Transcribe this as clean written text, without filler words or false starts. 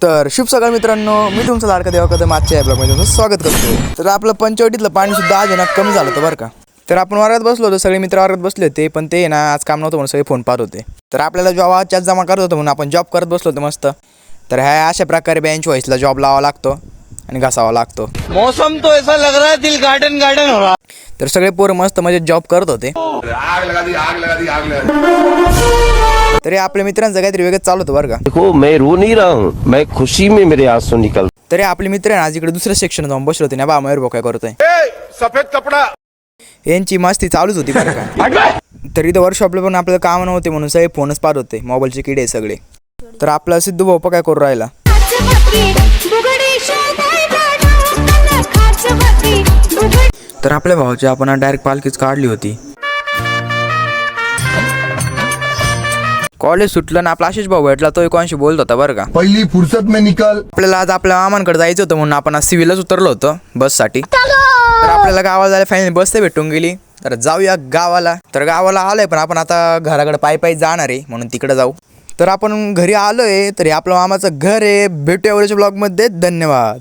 तर शुभ सकाळ मित्रांनो, मी तुमचा लाडका देवा कदम आजच्या ब्लॉगमध्ये तुमचं स्वागत करतो। तर आपलं पंचवटीतलं पाणी सुद्धा आज ना कमी झालं होतं बरं का। तर आपण वावरात बसलो होतो, सगळे मित्र वावरात बसले होते, पण ते ना आज काम नव्हतं म्हणून सगळे फोन पाहत होते। तर आपल्याला जॉब आज जमा करत होतो म्हणून आपण जॉब करत बसलो होतो मस्त। तर ह्या अशा प्रकारे बेंच व्हाईसला जॉब लावावा लागतो आणि घासावा लागतो। मौसम तो ऐसा लग रहा है दिल गार्डन गार्डन हो रहा। तर सगळे पोरं मस्त म्हणजे जॉब करत होते। आग लगा दी। तरी आपल्या मित्रांचं काहीतरी वेगळं चालू होतं बरं का। देखो मैं रो नहीं रहा हूँ, मैं खुशी में मेरे आंसू निकल। तरी आपले मित्र आहे ना आज इकडे दुसऱ्या सेक्शन जाऊन बसले होते ना, बा मयूर भाऊ काय करतोय सफेद कपड़ा यांची मस्ती चालूच होती बरं का। तरी तर वर्कशॉपला पण आपल्याला काम नव्हते म्हणून सगळे फोनच पाहत होते, मोबाईलचे किडे सगळे। तर आपला सिद्धू भाऊ काय करू राहिला। तर आपल्या भावाची आपण डायरेक्ट पालखीच काढली होती। कॉलेज सुटलं ना आपला आशिष भाऊ भेटला, तो कोणाशी बोलत होता बरं का। पहली फुर्सत में निकल। आपल्याला आज आपल्या मामांकडे जायचं होतं म्हणून आपण आज सिव्हिलच उतरलो होतो बससाठी। तर आपल्याला गावाला जायला फायनली बस तर भेटून गेली। तर जाऊया गावाला। तर गावाला आलोय पण आपण आता घराकडे पायी पायी जाणार आहे म्हणून तिकडे जाऊ। तर आपण घरी आलोय, तर हे आपलं मामाचं घर आहे। भेटूया उद्याच्या ब्लॉगमध्ये, धन्यवाद।